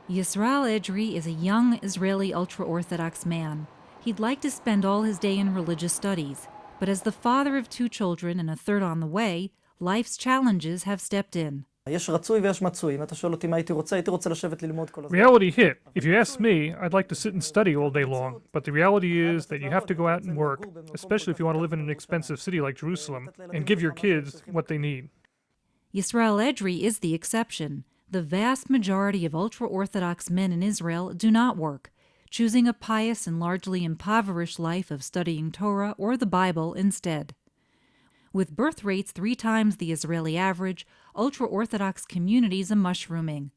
Yisrael Edry is a young Israeli ultra-Orthodox man. He'd like to spend all his day in religious studies, but as the father of 2 children and a third on the way, life's challenges have stepped in. יש רצוי ויש מצוי. אם אתה שואל אותי מה הייתי רוצה לשבת ללמוד כל הזמן. Reality hit. If you ask me, I'd like to sit and study all day long, but the reality is that you have to go out and work, especially if you want to live in an expensive city like Jerusalem, and give your kids what they need. Yisrael Edry is the exception. The vast majority of ultra-Orthodox men in Israel do not work, choosing a pious and largely impoverished life of studying Torah or the Bible instead. With birth rates 3 times the Israeli average, ultra-Orthodox communities are mushrooming.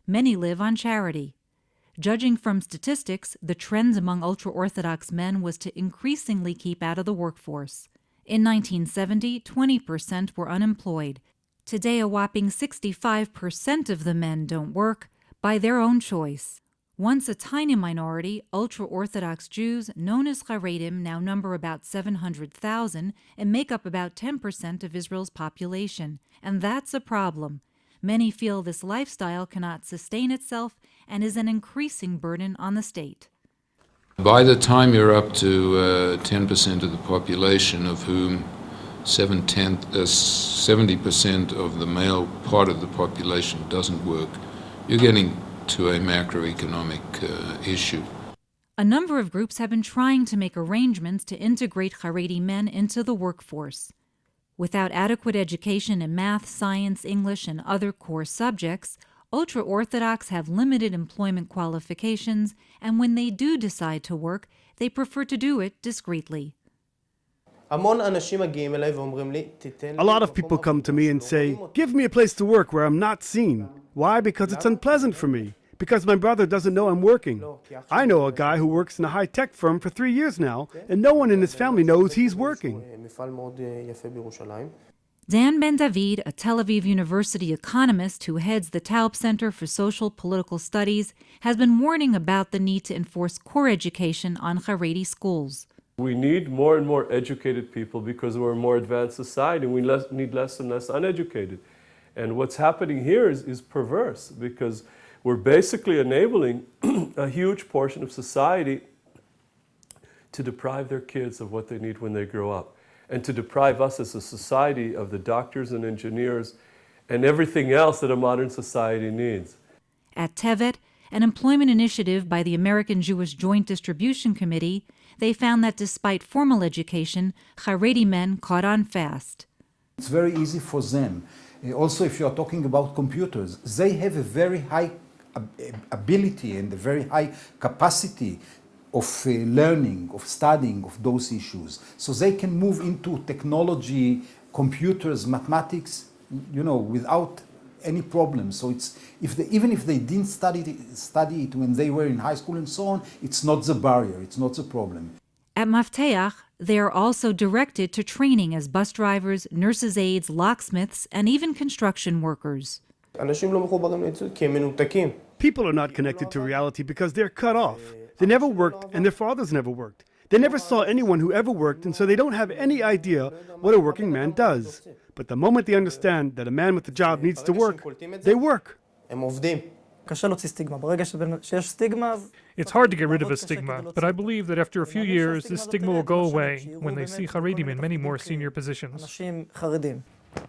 Many live on charity. Judging from statistics, the trend among ultra-Orthodox men was to increasingly keep out of the workforce. In 1970, 20% were unemployed. Today, a whopping 65% of the men don't work by their own choice. Once a tiny minority, ultra-Orthodox Jews, known as haredim, now number about 700,000 and make up about 10% of Israel's population. And that's a problem. Many feel this lifestyle cannot sustain itself and is an increasing burden on the state. By the time you're up to 10% of the population, of whom 70% of the male part of the population doesn't work, you're getting to a macroeconomic issue. A number of groups have been trying to make arrangements to integrate Haredi men into the workforce. Without adequate education in math, science, English, and other core subjects, ultra-Orthodox have limited employment qualifications, and when they do decide to work, they prefer to do it discreetly. A lot of people come to me and say, "Give me a place to work where I'm not seen." Why? Because it's unpleasant for me. Because my brother doesn't know I'm working. I know a guy who works in a high-tech firm for 3 years now, and no one in his family knows he's working. Dan Ben-David, a Tel Aviv University economist who heads the Taub Center for Social Political Studies, has been warning about the need to enforce core education on Haredi schools. We need more and more educated people because we're a more advanced society, and we need less and less uneducated. And what's happening here is perverse, because we're basically enabling a huge portion of society to deprive their kids of what they need when they grow up, and to deprive us as a society of the doctors and engineers and everything else that a modern society needs. At Tevet, an employment initiative by the American Jewish Joint Distribution Committee, they found that despite formal education, Haredi men caught on fast. It's very easy for them. Also, if you are talking about computers, they have a very high ability and a very high capacity of learning, of studying of those issues. So they can move into technology, computers, mathematics, without any problem. So it's even if they didn't study it when they were in high school and so on, it's not the barrier, it's not the problem. At Mafteach, they are also directed to training as bus drivers, nurses' aides, locksmiths, and even construction workers. People are not connected to reality because they're cut off. They never worked, and their fathers never worked. They never saw anyone who ever worked, and so they don't have any idea what a working man does. But the moment they understand that a man with a job needs to work, they work. It's hard to get rid of a stigma, but I believe that after a few years, this stigma will go away when they see Haredim in many more senior positions.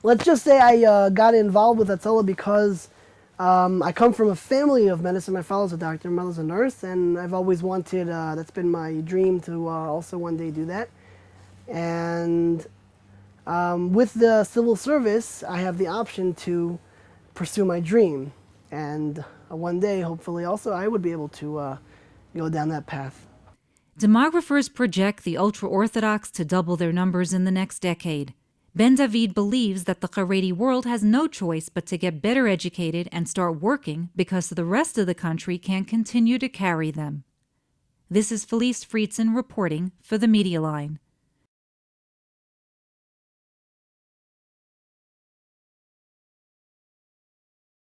Let's just say I got involved with Hatzalah because I come from a family of medicine. My father's a doctor, my mother's a nurse, and I've always wanted, that's been my dream to also one day do that. And with the civil service, I have the option to pursue my dream. And one day, hopefully, also, I would be able to go down that path. Demographers project the ultra-Orthodox to double their numbers in the next decade. Ben-David believes that the Haredi world has no choice but to get better educated and start working because the rest of the country can't continue to carry them. This is Felice Friedson reporting for the Media Line.